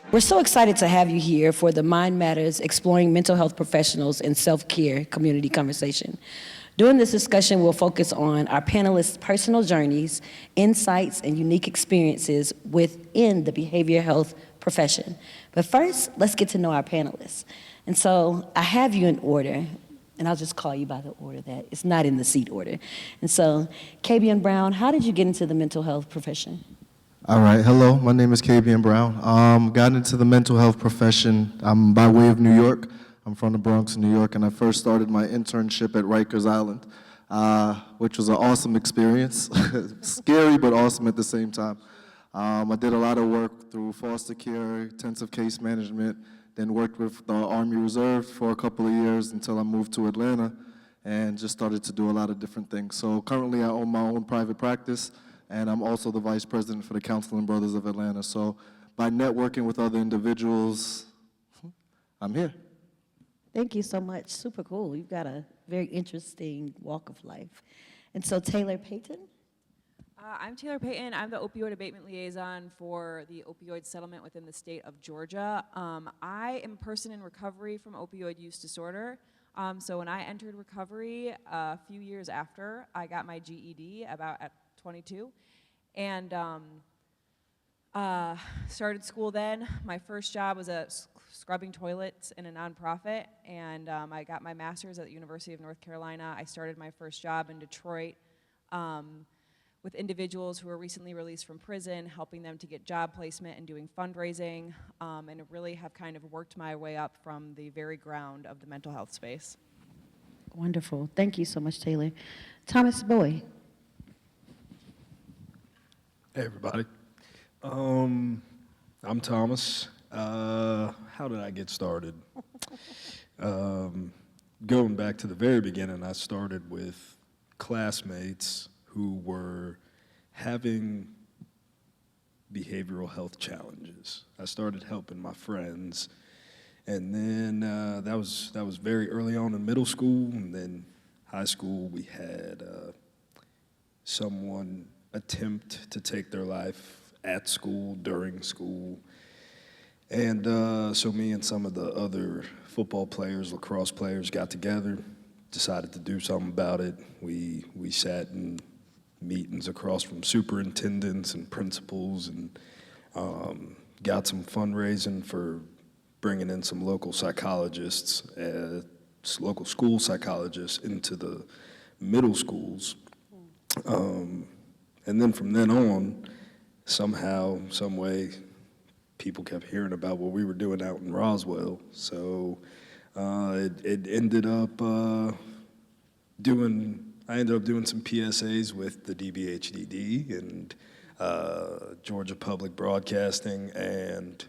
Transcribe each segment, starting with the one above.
We're so excited to have you here for the Mind Matters Exploring Mental Health Professionals and Self-Care Community Conversation. During this discussion, we'll focus on our panelists' personal journeys, insights, and unique experiences within the behavioral health profession. But first, let's get to know our panelists. And so I have you in order, and I'll just call you by the order that it's not in the seat order. And so, Kabian Brown, how did you get into the mental health profession? All right, hello, my name is Kabian Brown. Got into the mental health profession by way of New York. I'm from the Bronx, New York, and I first started my internship at Rikers Island, which was an awesome experience. Scary, but awesome at the same time. I did a lot of work through foster care, intensive case management, then worked with the Army Reserve for a couple of years until I moved to Atlanta and just started to do a lot of different things. So currently I own my own private practice, and I'm also the vice president for the Counseling Brothers of Atlanta. So by networking with other individuals, I'm here. Thank you so much. Super cool. You've got a very interesting walk of life. And so Taylor Peyton? I'm Taylor Peyton. I'm the Opioid Abatement Liaison for the opioid settlement within the state of Georgia. I am a person in recovery from opioid use disorder. So when I entered recovery a few years after, I got my GED about at 22. And started school then. My first job was scrubbing toilets in a nonprofit, and I got my master's at the University of North Carolina. I started my first job in Detroit with individuals who were recently released from prison, helping them to get job placement and doing fundraising, and really have kind of worked my way up from the very ground of the mental health space. Wonderful. Thank you so much, Taylor. Thomas Bowie. Hey, everybody. I'm Thomas. How did I get started? Going back to the very beginning, I started with classmates who were having behavioral health challenges. I started helping my friends, and then that was very early on in middle school, and then high school we had someone attempt to take their life at school, during school. And so me and some of the other football players, lacrosse players got together, decided to do something about it. We sat in meetings across from superintendents and principals and got some fundraising for bringing in some local psychologists, local school psychologists into the middle schools. And then from then on, somehow, some way, people kept hearing about what we were doing out in Roswell. So it ended up I ended up doing some PSAs with the DBHDD and Georgia Public Broadcasting and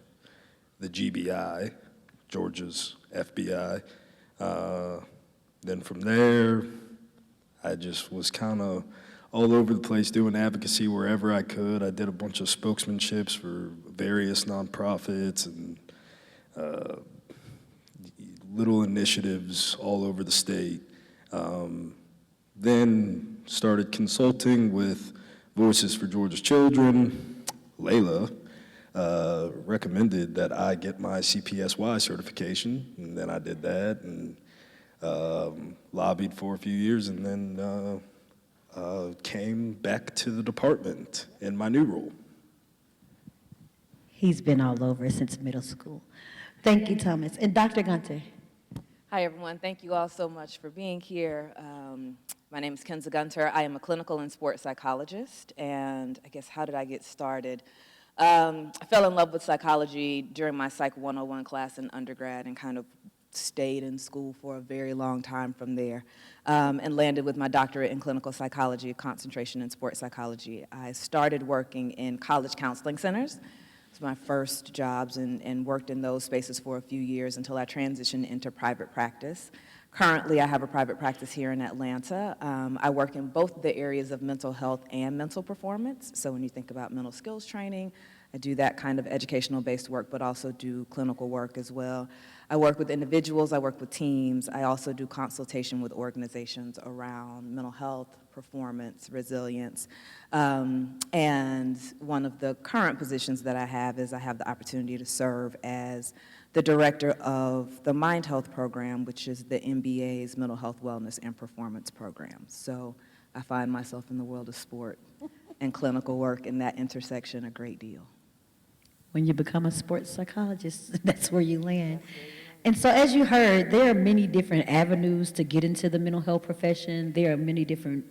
the GBI, Georgia's FBI. Then from there, I just was kind of all over the place doing advocacy wherever I could. I did a bunch of spokesmanships for various nonprofits and little initiatives all over the state. Then started consulting with Voices for Georgia's Children. Layla recommended that I get my CPSY certification, and then I did that and lobbied for a few years, and then came back to the department in my new role. He's been all over since middle school. Thank you, Thomas. And Dr. Gunter. Hi, everyone. Thank you all so much for being here. My name is Kensa Gunter. I am a clinical and sports psychologist, and I guess how did I get started? I fell in love with psychology during my Psych 101 class in undergrad and kind of stayed in school for a very long time from there, and landed with my doctorate in clinical psychology, concentration in sports psychology. I started working in college counseling centers. It was my first jobs, and worked in those spaces for a few years until I transitioned into private practice. Currently, I have a private practice here in Atlanta. I work in both the areas of mental health and mental performance. So when you think about mental skills training, I do that kind of educational-based work, but also do clinical work as well. I work with individuals, I work with teams, I also do consultation with organizations around mental health, performance, resilience, and one of the current positions that I have is I have the opportunity to serve as the director of the Mind Health program, which is the MBA's Mental Health, Wellness, and Performance program. So I find myself in the world of sport and clinical work in that intersection a great deal. When you become a sports psychologist, that's where you land. And so as you heard, there are many different avenues to get into the mental health profession. There are many different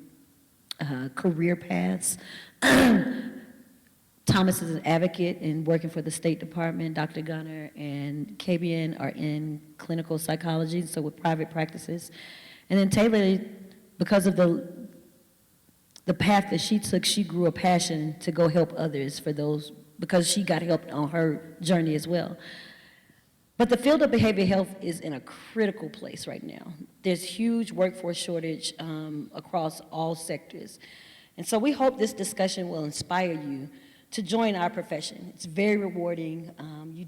career paths. Thomas is an advocate in working for the State Department. Dr. Gunter and KBN are in clinical psychology, so with private practices. And then Taylor, because of the path that she took, she grew a passion to go help others for those, because she got help on her journey as well. But the field of behavioral health is in a critical place right now. There's huge workforce shortage across all sectors. And so we hope this discussion will inspire you to join our profession. It's very rewarding. You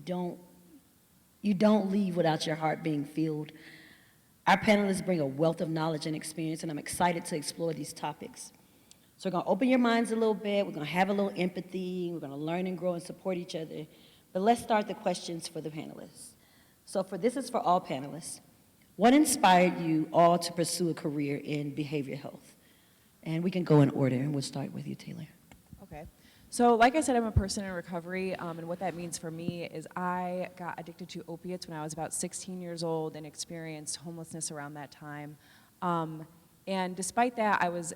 don't leave without your heart being filled. Our panelists bring a wealth of knowledge and experience, and I'm excited to explore these topics. So we're gonna open your minds a little bit, we're gonna have a little empathy, we're gonna learn and grow and support each other. But let's start the questions for the panelists. So this is for all panelists. What inspired you all to pursue a career in behavioral health? And we can go in order, and we'll start with you, Taylor. Okay. So like I said, I'm a person in recovery, and what that means for me is I got addicted to opiates when I was about 16 years old and experienced homelessness around that time. And despite that, I was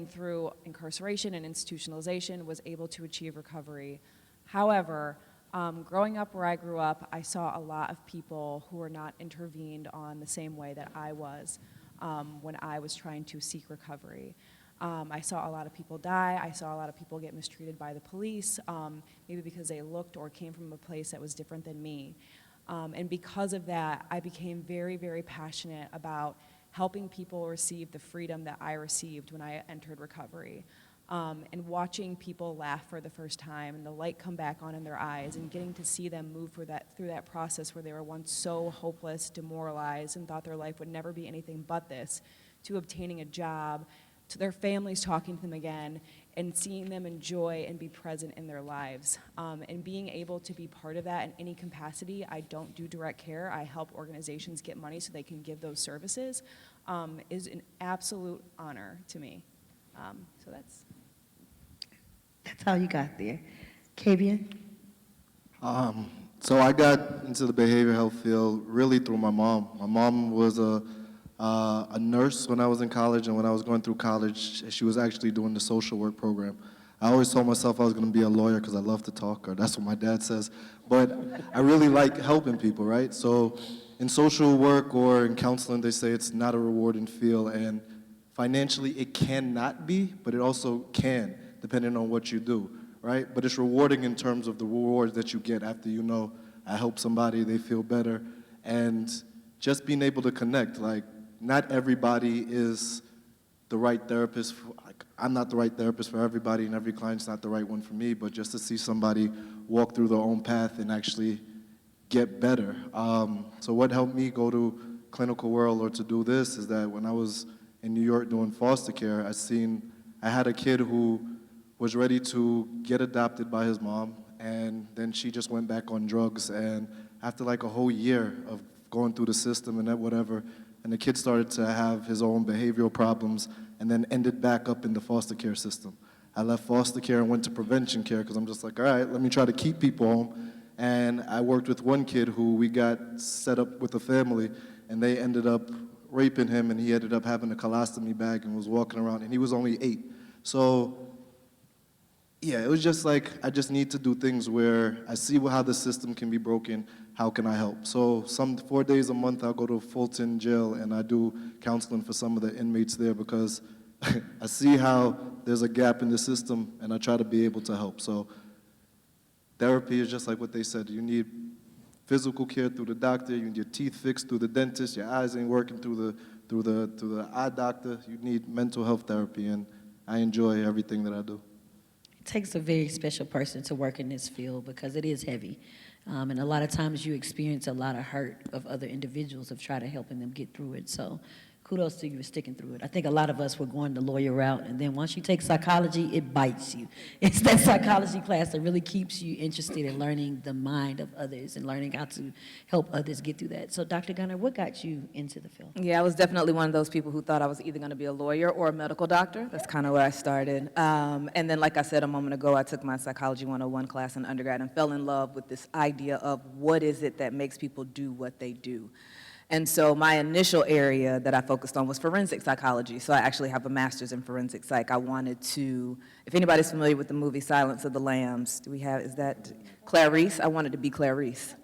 through incarceration and institutionalization, was able to achieve recovery. However, growing up where I grew up, I saw a lot of people who were not intervened on the same way that I was when I was trying to seek recovery. I saw a lot of people die. I saw a lot of people get mistreated by the police, maybe because they looked or came from a place that was different than me. And because of that, I became very, very passionate about helping people receive the freedom that I received when I entered recovery. And watching people laugh for the first time and the light come back on in their eyes and getting to see them move through that process where they were once so hopeless, demoralized, and thought their life would never be anything but this, to obtaining a job, to their families talking to them again, and seeing them enjoy and be present in their lives. And being able to be part of that in any capacity. I don't do direct care. I help organizations get money so they can give those services, is an absolute honor to me. So that's how you got there. Kavian? So I got into the behavioral health field really through my mom. My mom was a nurse when I was in college, and when I was going through college, she was actually doing the social work program. I always told myself I was going to be a lawyer because I love to talk, or that's what my dad says. But I really like helping people, right? So in social work or in counseling, they say it's not a rewarding field, and financially it cannot be, but it also can, depending on what you do, right? But it's rewarding in terms of the rewards that you get after you know I help somebody, they feel better, and just being able to connect. Like, not everybody is the right therapist. I'm not the right therapist for everybody, and every client's not the right one for me, but just to see somebody walk through their own path and actually get better. So what helped me go to clinical world or to do this is that when I was in New York doing foster care, I had a kid who was ready to get adopted by his mom, and then she just went back on drugs, and after like a whole year of going through the system and that whatever, and the kid started to have his own behavioral problems and then ended back up in the foster care system. I left foster care and went to prevention care because I'm just like, all right, let me try to keep people home. And I worked with one kid who we got set up with a family, and they ended up raping him, and he ended up having a colostomy bag and was walking around, and he was only 8. So yeah, it was just like, I just need to do things where I see how the system can be broken, how can I help? So 4 days a month I'll go to Fulton Jail and I do counseling for some of the inmates there because I see how there's a gap in the system and I try to be able to help. So therapy is just like what they said. You need physical care through the doctor, you need your teeth fixed through the dentist, your eyes ain't working through the eye doctor. You need mental health therapy, and I enjoy everything that I do. takes a very special person to work in this field because it is heavy. And a lot of times you experience a lot of hurt of other individuals of trying to helping them get through it. So kudos to you for sticking through it. I think a lot of us were going the lawyer route, and then once you take psychology, it bites you. It's that psychology class that really keeps you interested in learning the mind of others and learning how to help others get through that. So Dr. Gunter, what got you into the field? Yeah, I was definitely one of those people who thought I was either going to be a lawyer or a medical doctor. That's kind of where I started. And then, like I said a moment ago, I took my Psychology 101 class in undergrad and fell in love with this idea of what is it that makes people do what they do. And so my initial area that I focused on was forensic psychology. So I actually have a master's in forensic psych. I wanted to, if anybody's familiar with the movie Silence of the Lambs, is that Clarice? I wanted to be Clarice.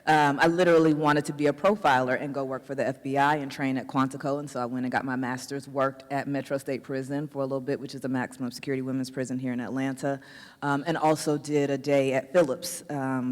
I literally wanted to be a profiler and go work for the FBI and train at Quantico, and so I went and got my master's, worked at Metro State Prison for a little bit, which is a maximum security women's prison here in Atlanta, and also did a day at Phillips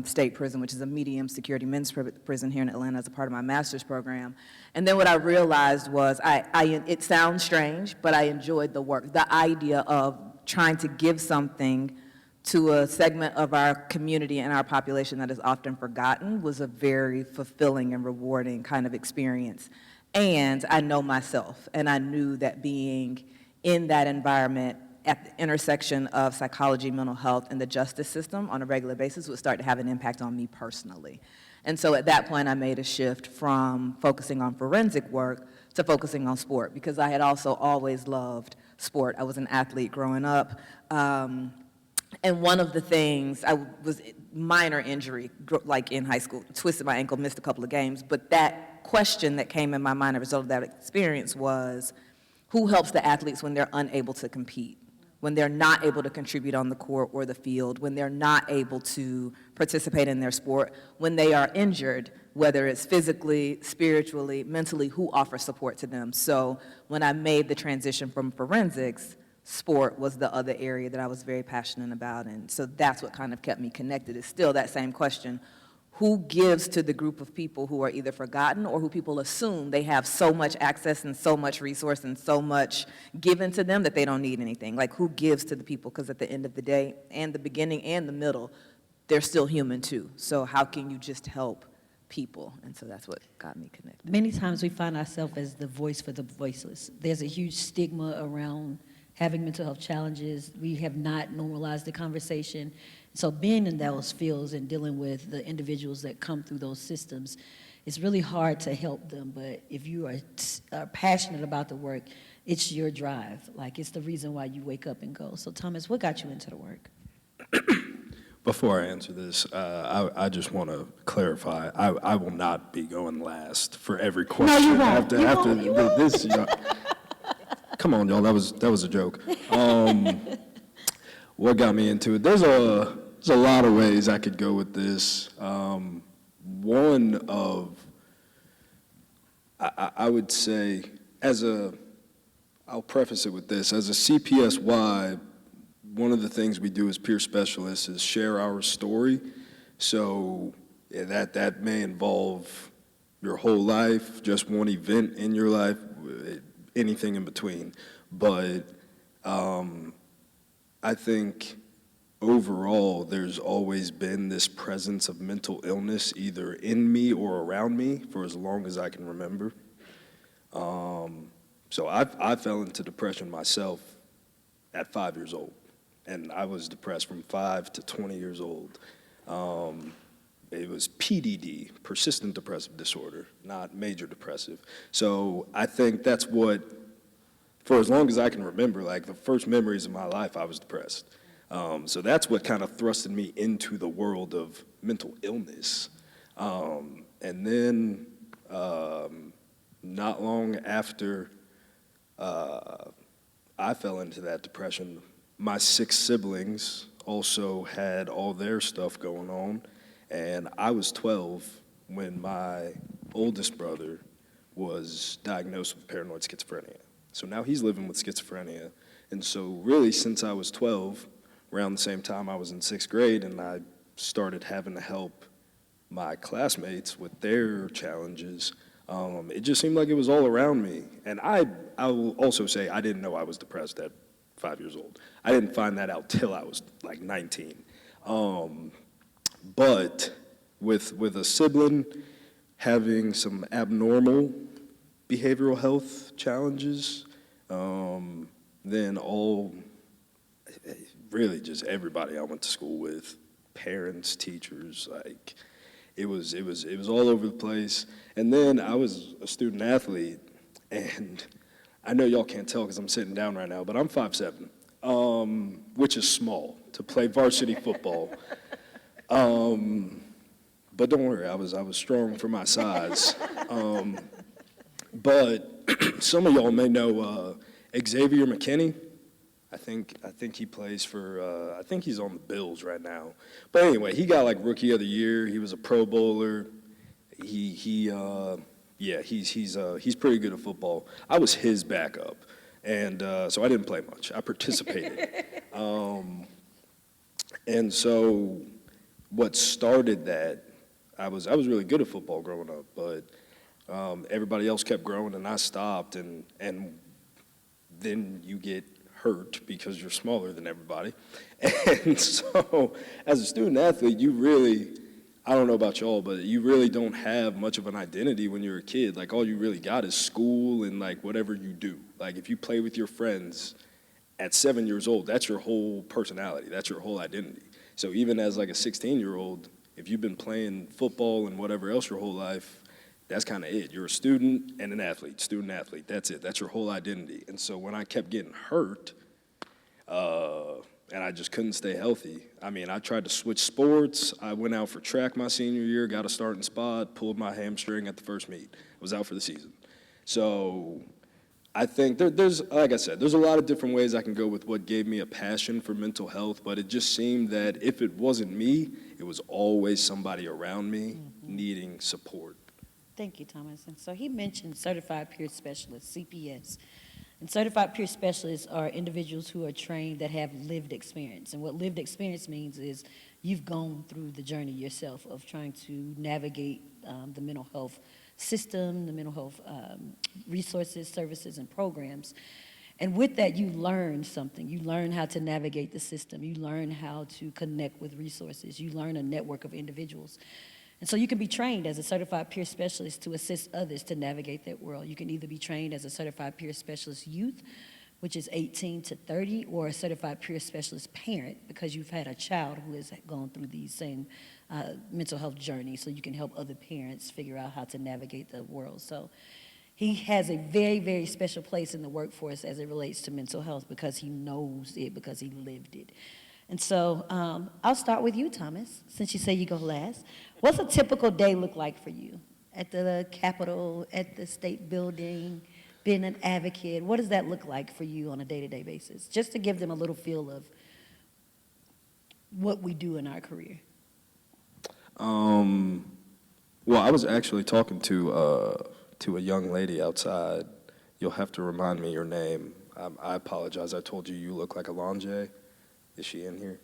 State Prison, which is a medium security men's prison here in Atlanta as a part of my master's program. And then what I realized was, it sounds strange, but I enjoyed the work, the idea of trying to give something to a segment of our community and our population that is often forgotten was a very fulfilling and rewarding kind of experience. And I know myself, and I knew that being in that environment at the intersection of psychology, mental health, and the justice system on a regular basis would start to have an impact on me personally. And so at that point, I made a shift from focusing on forensic work to focusing on sport, because I had also always loved sport. I was an athlete growing up. And one of the things, I was minor injury, like in high school, twisted my ankle, missed a couple of games, but that question that came in my mind as a result of that experience was, who helps the athletes when they're unable to compete, when they're not able to contribute on the court or the field, when they're not able to participate in their sport, when they are injured, whether it's physically, spiritually, mentally, who offers support to them? So when I made the transition from forensics, sport was the other area that I was very passionate about, and so that's what kind of kept me connected. It's still that same question: who gives to the group of people who are either forgotten or who people assume they have so much access and so much resource and so much given to them that they don't need anything? Like, who gives to the people? Because at the end of the day, and the beginning and the middle, they're still human too. So how can you just help people? And so that's what got me connected. Many times we find ourselves as the voice for the voiceless. There's a huge stigma around having mental health challenges. We have not normalized the conversation. So being in those fields and dealing with the individuals that come through those systems, it's really hard to help them. But if you are passionate about the work, it's your drive. Like, it's the reason why you wake up and go. So Thomas, what got you into the work? Before I answer this, I just want to clarify, I will not be going last for every question. No, you won't. After You won't. this, come on, y'all, that was a joke. What got me into it? There's a lot of ways I could go with this. One of, I would say, I'll preface it with this, as a CPSY, one of the things we do as peer specialists is share our story. So that may involve your whole life, just one event in your life, anything in between. But I think overall there's always been this presence of mental illness either in me or around me for as long as I can remember. So I fell into depression myself at 5 years old, and I was depressed from 5 to 20 years old. It was PDD, persistent depressive disorder, not major depressive. So I think that's what, for as long as I can remember, like the first memories of my life, I was depressed. So that's what kind of thrusted me into the world of mental illness. And then not long after I fell into that depression, my 6 siblings also had all their stuff going on. And I was 12 when my oldest brother was diagnosed with paranoid schizophrenia. So now he's living with schizophrenia. And so really since I was 12, around the same time I was in 6th grade, and I started having to help my classmates with their challenges, it just seemed like it was all around me. And I will also say I didn't know I was depressed at 5 years old. I didn't find that out till I was like 19. But with a sibling having some abnormal behavioral health challenges, then really just everybody I went to school with, parents, teachers, like it was all over the place. And then I was a student athlete, and I know y'all can't tell because I'm sitting down right now, but I'm 5'7", which is small to play varsity football. But don't worry, I was strong for my size. But some of y'all may know Xavier McKinney. I think he plays for, I think he's on the Bills right now. But anyway, he got like Rookie of the Year. He was a Pro Bowler. He's pretty good at football. I was his backup, and so I didn't play much. I participated. And so what started that, I was really good at football growing up, but everybody else kept growing and I stopped, and then you get hurt because you're smaller than everybody. And so as a student athlete, you really, I don't know about y'all, but you really don't have much of an identity when you're a kid. Like all you really got is school and like whatever you do. Like if you play with your friends at 7 years old, that's your whole personality, that's your whole identity. So even as like a 16-year-old, if you've been playing football and whatever else your whole life, that's kind of it. You're a student and an athlete, student athlete, that's it. That's your whole identity. And so when I kept getting hurt, and I just couldn't stay healthy, I mean, I tried to switch sports. I went out for track my senior year, got a starting spot, pulled my hamstring at the first meet. Was out for the season. So I think there's, like I said, there's a lot of different ways I can go with what gave me a passion for mental health, but it just seemed that if it wasn't me, it was always somebody around me needing support. Thank you, Thomas. And so he mentioned certified peer specialists, CPS. And certified peer specialists are individuals who are trained that have lived experience. And what lived experience means is you've gone through the journey yourself of trying to navigate the mental health system, the mental health resources, services, and programs. And with that, you learn something. You learn how to navigate the system. You learn how to connect with resources. You learn a network of individuals. And so you can be trained as a certified peer specialist to assist others to navigate that world. You can either be trained as a certified peer specialist youth, which is 18 to 30, or a certified peer specialist parent because you've had a child who has gone through these same mental health journeys, so you can help other parents figure out how to navigate the world. So he has a very, very special place in the workforce as it relates to mental health because he knows it, because he lived it. And so I'll start with you, Thomas, since you say you go last. What's a typical day look like for you at the Capitol, at the State Building, being an advocate? What does that look like for you on a day-to-day basis? Just to give them a little feel of what we do in our career. Well, I was actually talking to a young lady outside. You'll have to remind me your name. I apologize. I told you you look like Alonjay. Is she in here?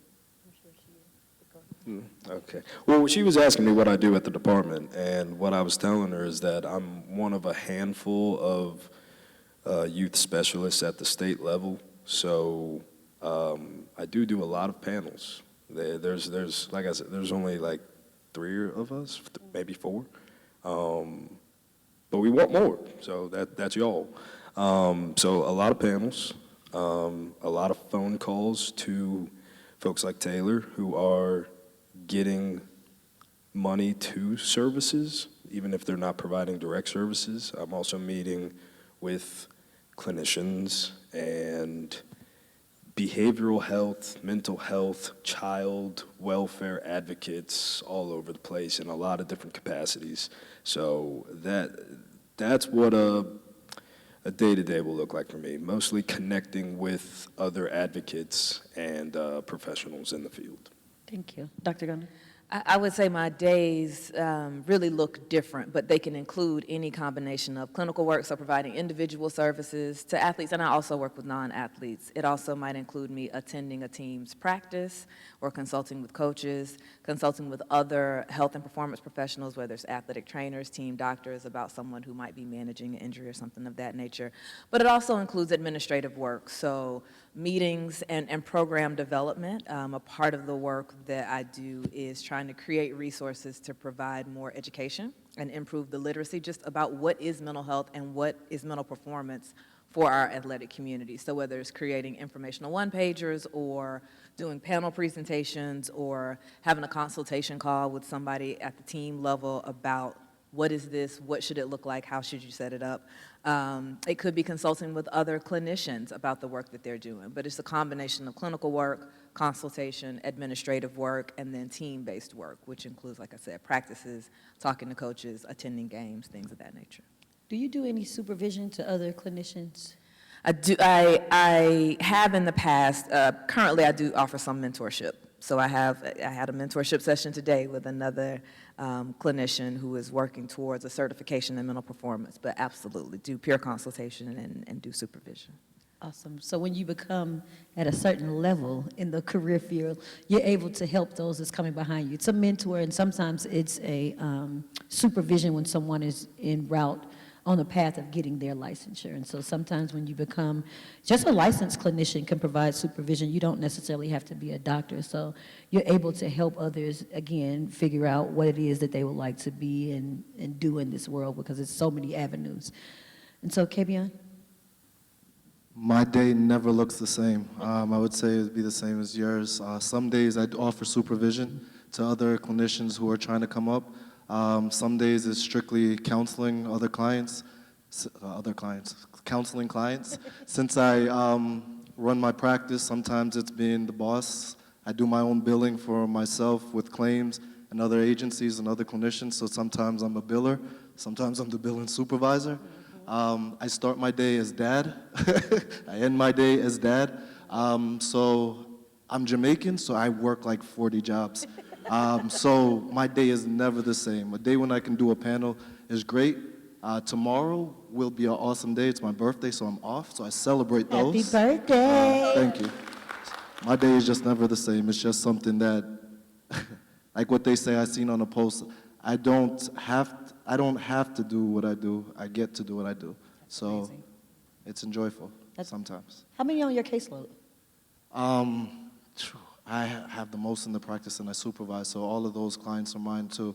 I'm sure she is. Okay. Well, she was asking me what I do at the department, and what I was telling her is that I'm one of a handful of youth specialists at the state level. So I do a lot of panels. There's like I said, there's only like 3 of us, maybe 4. But we want more, so that's y'all. So a lot of panels. A lot of phone calls to folks like Taylor who are getting money to services, even if they're not providing direct services. I'm also meeting with clinicians and behavioral health, mental health, child welfare advocates all over the place in a lot of different capacities. So that's what a day-to-day will look like for me, mostly connecting with other advocates and professionals in the field. Thank you. Dr. Gunter? I would say my days really look different, but they can include any combination of clinical work, so providing individual services to athletes, and I also work with non-athletes. It also might include me attending a team's practice or consulting with coaches, consulting with other health and performance professionals, whether it's athletic trainers, team doctors, about someone who might be managing an injury or something of that nature. But it also includes administrative work, so meetings and program development. A part of the work that I do is trying to create resources to provide more education and improve the literacy just about what is mental health and what is mental performance for our athletic community. So whether it's creating informational one-pagers or doing panel presentations or having a consultation call with somebody at the team level about what is this, what should it look like, how should you set it up. It could be consulting with other clinicians about the work that they're doing, but it's a combination of clinical work, consultation, administrative work, and then team-based work, which includes, like I said, practices, talking to coaches, attending games, things of that nature. Do you do any supervision to other clinicians? I do. I have in the past. Currently, I do offer some mentorship. So I had a mentorship session today with another clinician who is working towards a certification in mental performance, but absolutely do peer consultation and do supervision. Awesome. So when you become at a certain level in the career field, you're able to help those that's coming behind you. It's a mentor, and sometimes it's a supervision when someone is en route on the path of getting their licensure. And so sometimes when you become, just a licensed clinician can provide supervision. You don't necessarily have to be a doctor. So you're able to help others, again, figure out what it is that they would like to be and do in this world, because it's so many avenues. And so, Kabion? My day never looks the same. I would say it would be the same as yours. Some days I offer supervision to other clinicians who are trying to come up. Some days it's strictly counseling counseling clients. Since I run my practice, sometimes it's being the boss. I do my own billing for myself with claims and other agencies and other clinicians, so sometimes I'm a biller, sometimes I'm the billing supervisor. I start my day as dad. I end my day as dad. So I'm Jamaican, so I work like 40 jobs. So my day is never the same. A day when I can do a panel is great. Tomorrow will be an awesome day. It's my birthday, so I'm off, so I celebrate those. Happy birthday! Thank you. My day is just never the same. It's just something that, like what they say I seen on a post, I don't have to do what I do. I get to do what I do. So amazing. It's enjoyable sometimes. How many on your caseload? I have the most in the practice and I supervise, so all of those clients are mine too.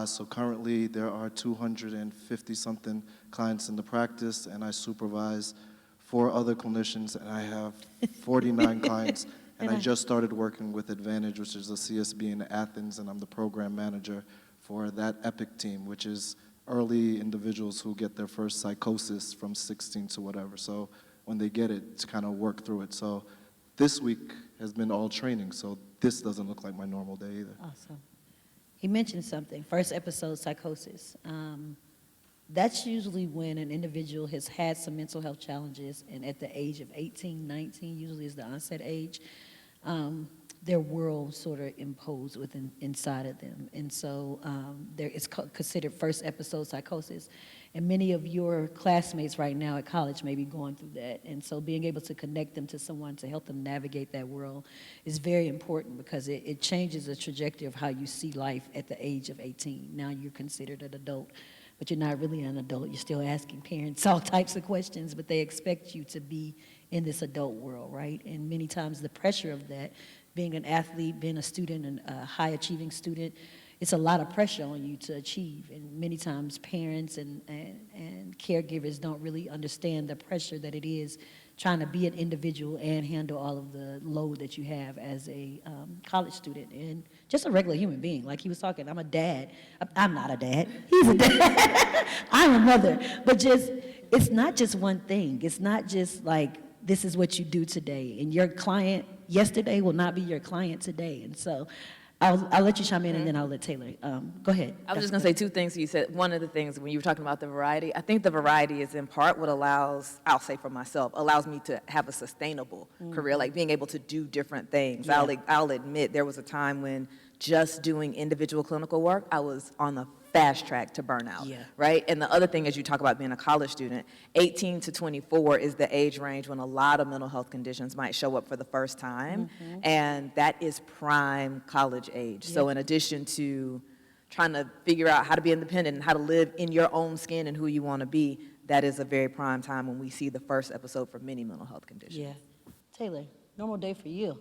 So currently there are 250-something clients in the practice, and I supervise 4 other clinicians, and I have 49 clients. And I just started working with Advantage, which is a CSB in Athens, and I'm the program manager for that EPIC team, which is early individuals who get their first psychosis from 16 to whatever. So when they get it, to kind of work through it. So this week has been all training, so this doesn't look like my normal day either. Awesome. He mentioned something, first episode, psychosis. That's usually when an individual has had some mental health challenges, and at the age of 18, 19, usually is the onset age, their world sort of imposed inside of them. And so it's considered first episode psychosis. And many of your classmates right now at college may be going through that. And so being able to connect them to someone to help them navigate that world is very important, because it changes the trajectory of how you see life at the age of 18. Now you're considered an adult, but you're not really an adult. You're still asking parents all types of questions, but they expect you to be in this adult world, right? And many times the pressure of that, being an athlete, being a student, and a high-achieving student, it's a lot of pressure on you to achieve. And many times parents and caregivers don't really understand the pressure that it is trying to be an individual and handle all of the load that you have as a college student and just a regular human being. Like he was talking, I'm a dad. I'm not a dad. He's a dad. I'm a mother. But it's not just one thing. It's not just like, this is what you do today. And your client yesterday will not be your client today. And so I'll let you chime in, and then I'll let Taylor. Go ahead. I was just going to say 2 things you said. One of the things, when you were talking about the variety, I think the variety is in part what allows, I'll say for myself, allows me to have a sustainable career, like being able to do different things. Yeah. I'll admit there was a time when just doing individual clinical work, I was on the fast track to burnout, right? And the other thing is, you talk about being a college student, 18 to 24 is the age range when a lot of mental health conditions might show up for the first time, and that is prime college age. So in addition to trying to figure out how to be independent and how to live in your own skin and who you want to be, that is a very prime time when we see the first episode for many mental health conditions. Yeah. Taylor, normal day for you.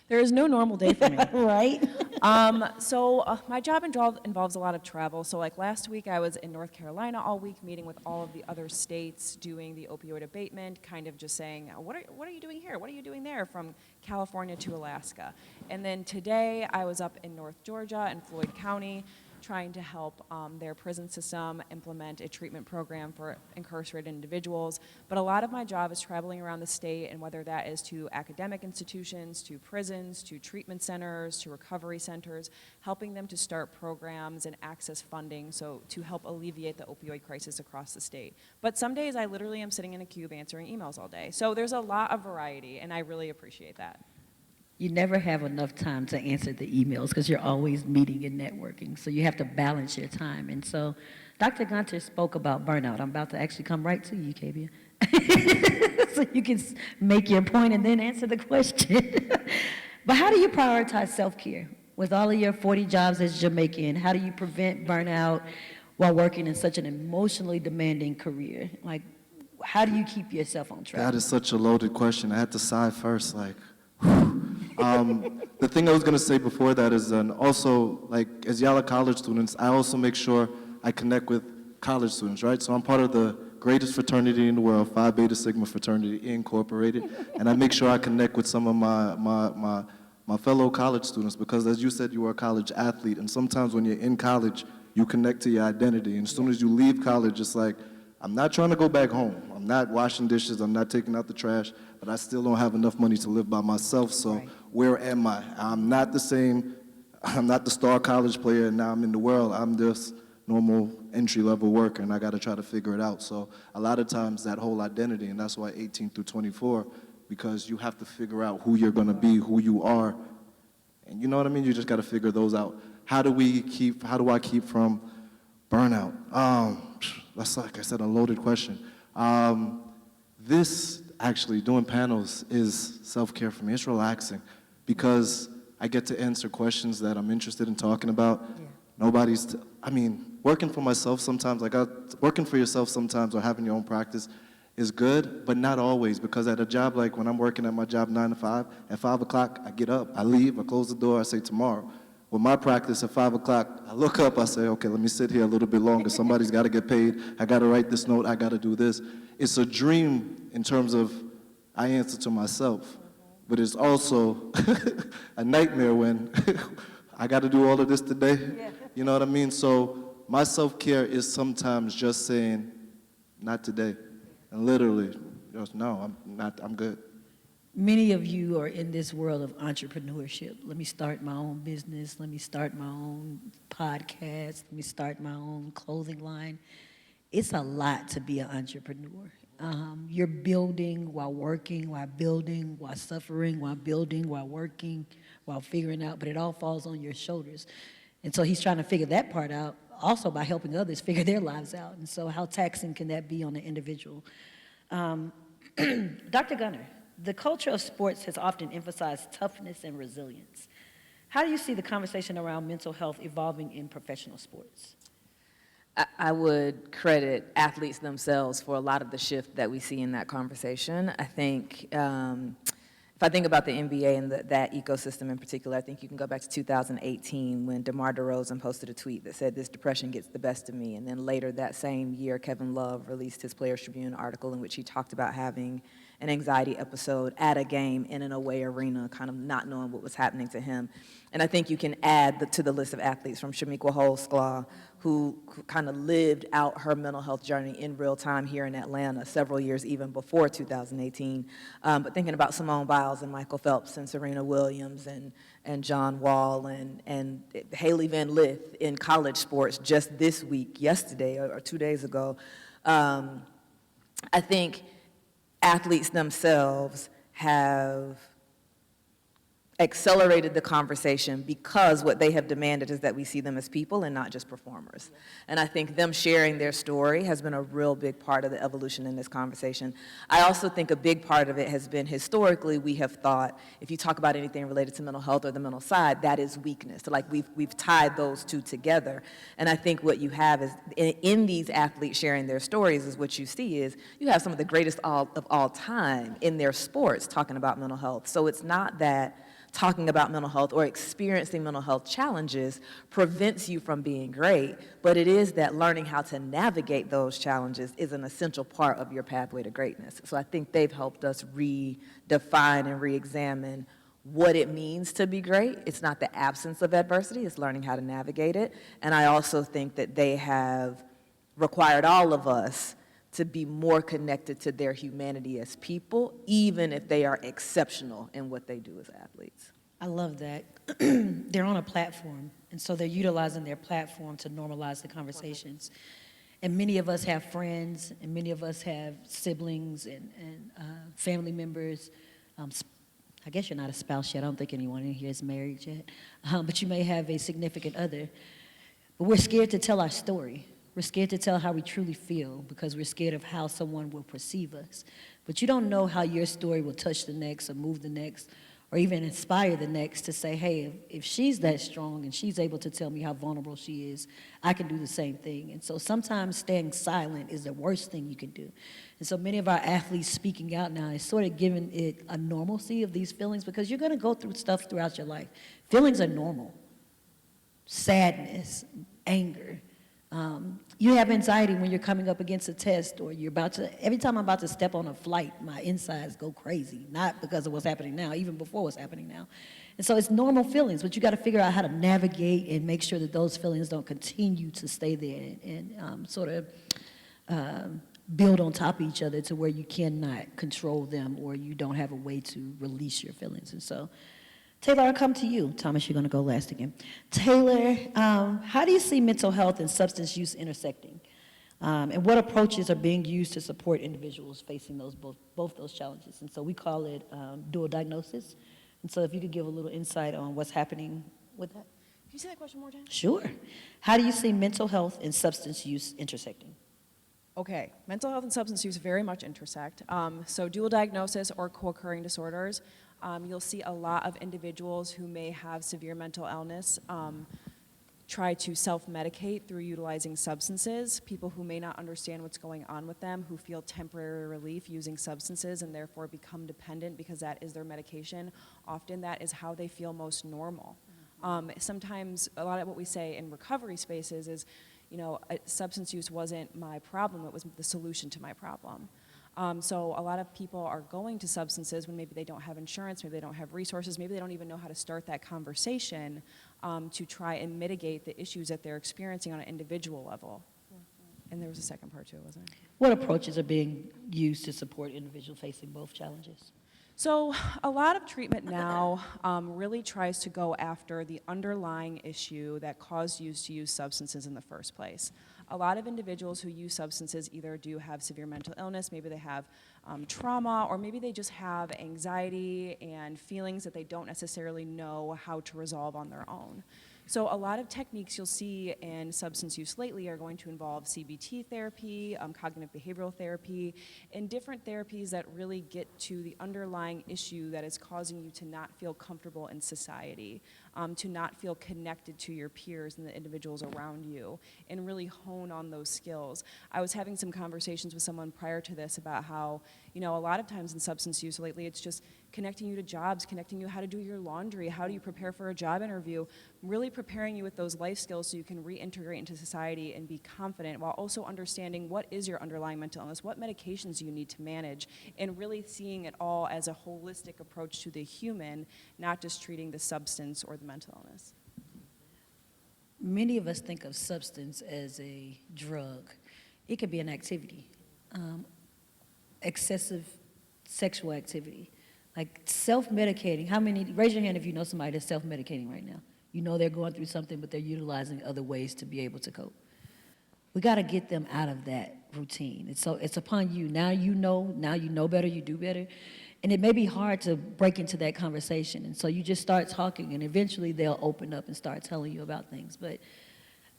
There is no normal day for me. Right? My job involves a lot of travel. So like last week I was in North Carolina all week meeting with all of the other states doing the opioid abatement, kind of just saying, what are you doing here? What are you doing there, from California to Alaska? And then today I was up in North Georgia in Floyd County trying to help their prison system implement a treatment program for incarcerated individuals. But a lot of my job is traveling around the state, and whether that is to academic institutions, to prisons, to treatment centers, to recovery centers, helping them to start programs and access funding so to help alleviate the opioid crisis across the state. But some days I literally am sitting in a cube answering emails all day. So there's a lot of variety, and I really appreciate that. You never have enough time to answer the emails because you're always meeting and networking. So you have to balance your time. And so Dr. Gunter spoke about burnout. I'm about to actually come right to you, Kavia. So you can make your point and then answer the question. But how do you prioritize self-care? With all of your 40 jobs as Jamaican, how do you prevent burnout while working in such an emotionally demanding career? Like, how do you keep yourself on track? That is such a loaded question. I had to sigh first, like, the thing I was going to say before that is also, like, as y'all are college students, I also make sure I connect with college students, right? So I'm part of the greatest fraternity in the world, Phi Beta Sigma Fraternity Incorporated, and I make sure I connect with some of my fellow college students, because as you said, you are a college athlete, and sometimes when you're in college, you connect to your identity, and as soon as you leave college, it's like, I'm not trying to go back home. I'm not washing dishes, I'm not taking out the trash, but I still don't have enough money to live by myself, so where am I? I'm not the same, I'm not the star college player, and now I'm in the world. I'm just normal entry-level worker, and I gotta try to figure it out. So a lot of times that whole identity, and that's why 18 through 24, because you have to figure out who you're gonna be, who you are, and you know what I mean? You just gotta figure those out. How do I keep from burnout? That's, like I said, a loaded question. This, actually, doing panels is self-care for me. It's relaxing because I get to answer questions that I'm interested in talking about. Yeah. Working for myself sometimes, working for yourself sometimes or having your own practice is good, but not always, because at a job, like when I'm working at my job 9 to 5, at 5 o'clock, I get up, I leave, I close the door, I say tomorrow. With my practice at 5 o'clock, I look up, I say, okay, let me sit here a little bit longer. Somebody's got to get paid. I got to write this note. I got to do this. It's a dream in terms of I answer to myself, but it's also a nightmare when I got to do all of this today. Yeah. You know what I mean? So my self-care is sometimes just saying, not today, and literally, just no, I'm good. Many of you are in this world of entrepreneurship. Let me start my own business. Let me start my own podcast. Let me start my own clothing line. It's a lot to be an entrepreneur. You're building while working, while building, while suffering, while building, while working, while figuring out, but it all falls on your shoulders. And so he's trying to figure that part out also by helping others figure their lives out. And so how taxing can that be on an individual? Dr. Gunter, the culture of sports has often emphasized toughness and resilience. How do you see the conversation around mental health evolving in professional sports? I would credit athletes themselves for a lot of the shift that we see in that conversation. I think, if I think about the NBA and that ecosystem in particular, I think you can go back to 2018 when DeMar DeRozan posted a tweet that said, "This depression gets the best of me." And then later that same year, Kevin Love released his Players Tribune article in which he talked about having an anxiety episode at a game in an away arena, kind of not knowing what was happening to him. And I think you can add to the list of athletes from Shamiqua Holdsclaw, who kind of lived out her mental health journey in real time here in Atlanta several years even before 2018. But thinking about Simone Biles and Michael Phelps and Serena Williams and John Wall and Haley Van Lith in college sports just this week, yesterday or 2 days ago, I think athletes themselves have accelerated the conversation because what they have demanded is that we see them as people and not just performers. And I think them sharing their story has been a real big part of the evolution in this conversation. I also think a big part of it has been historically we have thought if you talk about anything related to mental health or the mental side, that is weakness. Like we've tied those two together. And I think what you have is in these athletes sharing their stories is what you see is you have some of the greatest of all time in their sports talking about mental health. So it's not that talking about mental health or experiencing mental health challenges prevents you from being great, but it is that learning how to navigate those challenges is an essential part of your pathway to greatness. So I think they've helped us redefine and re-examine what it means to be great. It's not the absence of adversity, it's learning how to navigate it. And I also think that they have required all of us to be more connected to their humanity as people, even if they are exceptional in what they do as athletes. I love that. They're on a platform, and so they're utilizing their platform to normalize the conversations. And many of us have friends, and many of us have siblings and family members. I guess you're not a spouse yet. I don't think anyone in here is married yet. But you may have a significant other. But we're scared to tell our story. We're scared to tell how we truly feel because we're scared of how someone will perceive us. But you don't know how your story will touch the next or move the next or even inspire the next to say, hey, if she's that strong and she's able to tell me how vulnerable she is, I can do the same thing. And so sometimes staying silent is the worst thing you can do. And so many of our athletes speaking out now is sort of giving it a normalcy of these feelings because you're going to go through stuff throughout your life. Feelings are normal. Sadness, anger. You have anxiety when you're coming up against a test or you're about to, every time I'm about to step on a flight, my insides go crazy, not because of what's happening now, even before what's happening now. And so it's normal feelings, but you got to figure out how to navigate and make sure that those feelings don't continue to stay there and sort of build on top of each other to where you cannot control them or you don't have a way to release your feelings. And so Taylor, I'll come to you. Thomas, you're going to go last again. Taylor, how do you see mental health and substance use intersecting? And what approaches are being used to support individuals facing both those challenges? And so we call it dual diagnosis. And so if you could give a little insight on what's happening with that. Can you say that question one more time? Sure. How do you see mental health and substance use intersecting? Okay, mental health and substance use very much intersect. So dual diagnosis or co-occurring disorders, you'll see a lot of individuals who may have severe mental illness try to self-medicate through utilizing substances, people who may not understand what's going on with them, who feel temporary relief using substances and therefore become dependent because that is their medication. Often that is how they feel most normal. Sometimes a lot of what we say in recovery spaces is, you know, substance use wasn't my problem, it was the solution to my problem. So a lot of people are going to substances when maybe they don't have insurance, maybe they don't have resources, maybe they don't even know how to start that conversation to try and mitigate the issues that they're experiencing on an individual level. And there was a second part to it, wasn't there? What approaches are being used to support individuals facing both challenges? So a lot of treatment now really tries to go after the underlying issue that caused you to use substances in the first place. A lot of individuals who use substances either do have severe mental illness, maybe they have trauma, or maybe they just have anxiety and feelings that they don't necessarily know how to resolve on their own. So a lot of techniques you'll see in substance use lately are going to involve CBT therapy, cognitive behavioral therapy, and different therapies that really get to the underlying issue that is causing you to not feel comfortable in society, to not feel connected to your peers and the individuals around you, and really hone on those skills. I was having some conversations with someone prior to this about how, you know, a lot of times in substance use lately, it's just connecting you to jobs, connecting you how to do your laundry, how do you prepare for a job interview, really preparing you with those life skills so you can reintegrate into society and be confident while also understanding what is your underlying mental illness, what medications you need to manage, and really seeing it all as a holistic approach to the human, not just treating the substance or the mental illness. Many of us think of substance as a drug. It could be an activity, excessive sexual activity, like self-medicating. How many, raise your hand if you know somebody that's self-medicating right now. You know they're going through something, but they're utilizing other ways to be able to cope. We got to get them out of that routine. So it's upon you. Now you know better, you do better. And it may be hard to break into that conversation. And so you just start talking, and eventually they'll open up and start telling you about things. But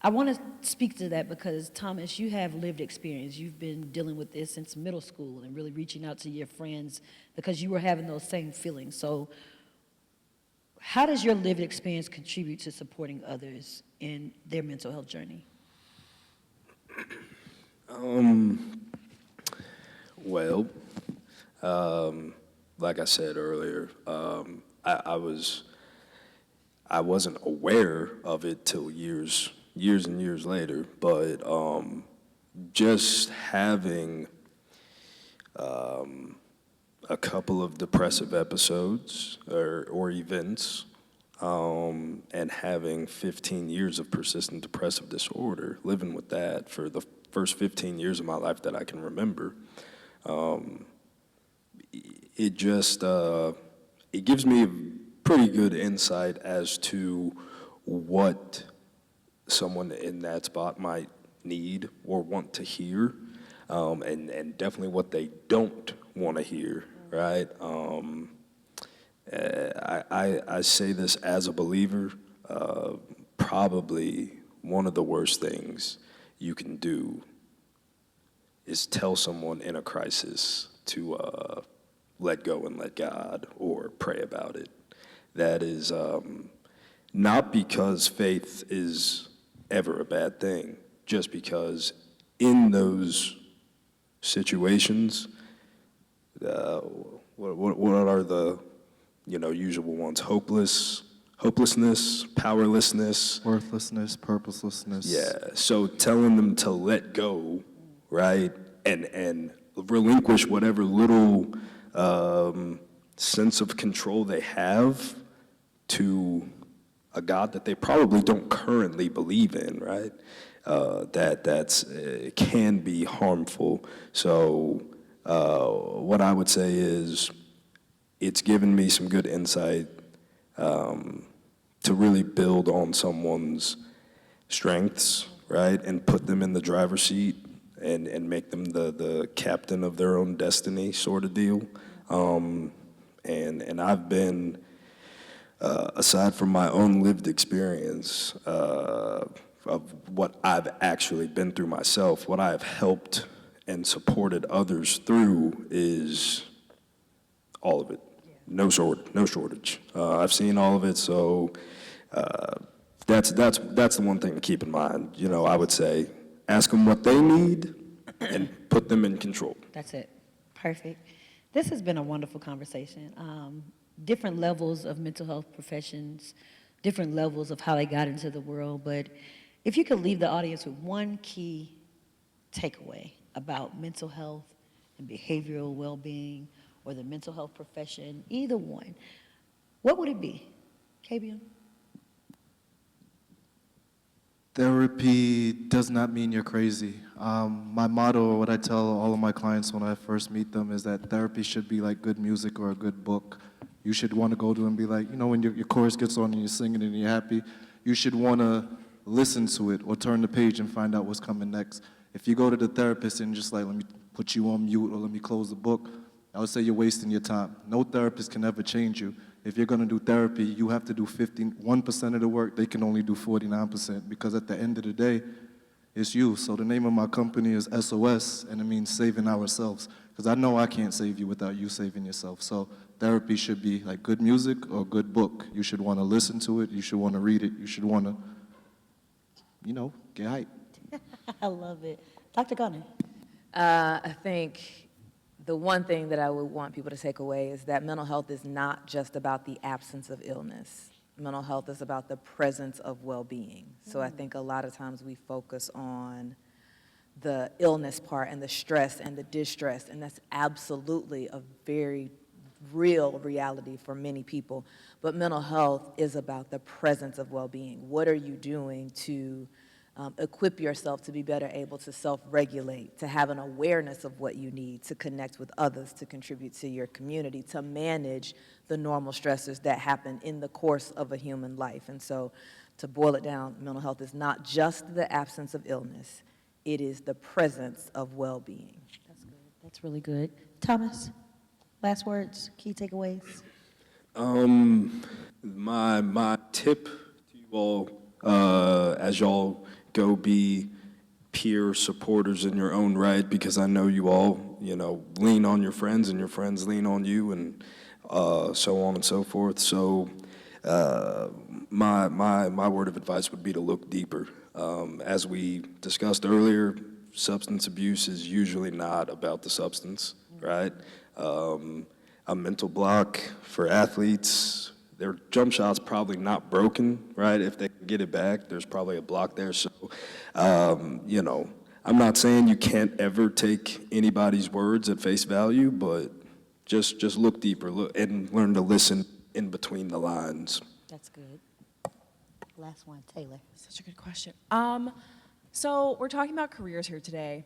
I want to speak to that because, Thomas, you have lived experience. You've been dealing with this since middle school and really reaching out to your friends because you were having those same feelings. So how does your lived experience contribute to supporting others in their mental health journey? Well, like I said earlier, I wasn't aware of it till years and years later, but just having a couple of depressive episodes or events, and having 15 years of persistent depressive disorder, living with that for the first 15 years of my life that I can remember, it just, it gives me a pretty good insight as to what someone in that spot might need or want to hear, and definitely what they don't want to hear, right? I say this as a believer, probably one of the worst things you can do is tell someone in a crisis to let go and let God or pray about it. That is not because faith is ever a bad thing, just because in those situations, what are the usual ones? Hopelessness, powerlessness, Worthlessness, purposelessness. yeah, so telling them to let go, right, and relinquish whatever little sense of control they have to a God that they probably don't currently believe in, right? That's can be harmful. So what I would say is it's given me some good insight to really build on someone's strengths, right, and put them in the driver's seat and make them the captain of their own destiny sort of deal. And I've been, aside from my own lived experience of what I've actually been through myself, what I've helped and supported others through is all of it. No shortage. I've seen all of it, so that's the one thing to keep in mind. I would say ask them what they need and put them in control. That's it. Perfect. This has been a wonderful conversation. Different levels of mental health professions, different levels of how they got into the world, but if you could leave the audience with one key takeaway about mental health and behavioral well-being or the mental health profession, either one, what would it be? KBM? Therapy does not mean you're crazy. My motto, or what I tell all of my clients when I first meet them, is that therapy should be like good music or a good book. You should want to go to and be like, when your chorus gets on and you're singing and you're happy, you should want to listen to it or turn the page and find out what's coming next. If you go to the therapist and just like, let me put you on mute or let me close the book, I would say you're wasting your time. No therapist can ever change you. If you're going to do therapy, you have to do 51% of the work. They can only do 49% because at the end of the day, it's you. So the name of my company is SOS, and it means saving ourselves. Because I know I can't save you without you saving yourself. So therapy should be like good music or good book. You should want to listen to it. You should want to read it. You should want to, get hyped. I love it. Dr. Gunter? I think the one thing that I would want people to take away is that mental health is not just about the absence of illness. Mental health is about the presence of well-being. So I think a lot of times we focus on the illness part and the stress and the distress, and that's absolutely a very real reality for many people. But mental health is about the presence of well-being. What are you doing to equip yourself to be better able to self-regulate, to have an awareness of what you need, to connect with others, to contribute to your community, to manage the normal stressors that happen in the course of a human life. And so to boil it down, mental health is not just the absence of illness, it is the presence of well-being. That's good. That's really good. Thomas, Last words, key takeaways? My tip to you all, as y'all go be peer supporters in your own right, because I know you all, lean on your friends and your friends lean on you, and so on and so forth. So my word of advice would be to look deeper. As we discussed earlier, substance abuse is usually not about the substance, right? A mental block for athletes, their jump shot's probably not broken, right? If they can get it back, there's probably a block there. So, I'm not saying you can't ever take anybody's words at face value, but just look deeper, and learn to listen in between the lines. That's good. Last one, Taylor. Such a good question. So we're talking about careers here today.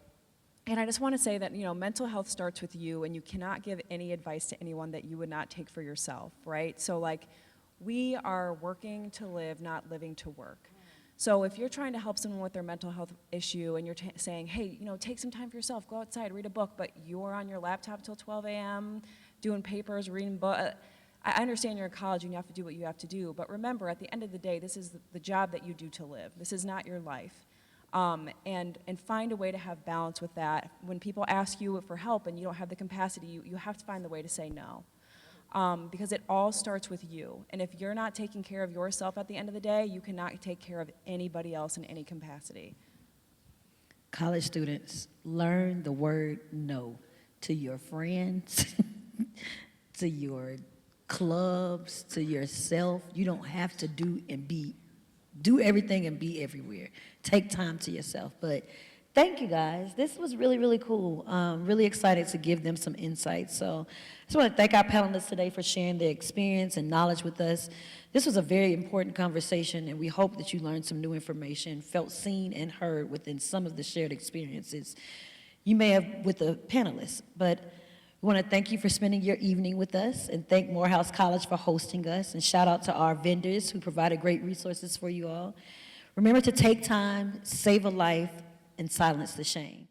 And I just want to say that, mental health starts with you, and you cannot give any advice to anyone that you would not take for yourself, right? So, we are working to live, not living to work. So if you're trying to help someone with their mental health issue and you're saying, hey, take some time for yourself, go outside, read a book, but you're on your laptop till 12 a.m., doing papers, reading books. I understand you're in college and you have to do what you have to do, but remember, at the end of the day, this is the job that you do to live. This is not your life. And find a way to have balance with that. When people ask you for help and you don't have the capacity, you have to find the way to say no. Because it all starts with you. And if you're not taking care of yourself at the end of the day, you cannot take care of anybody else in any capacity. College students, learn the word no to your friends, to your clubs, to yourself. You don't have to do everything and be everywhere. Take time to yourself. But thank you, guys. This was really, really cool. Really excited to give them some insights. So I just want to thank our panelists today for sharing their experience and knowledge with us. This was a very important conversation, and we hope that you learned some new information, felt seen and heard within some of the shared experiences you may have with the panelists. But we want to thank you for spending your evening with us, and thank Morehouse College for hosting us, and shout out to our vendors who provided great resources for you all. Remember to take time, save a life, and silence the shame.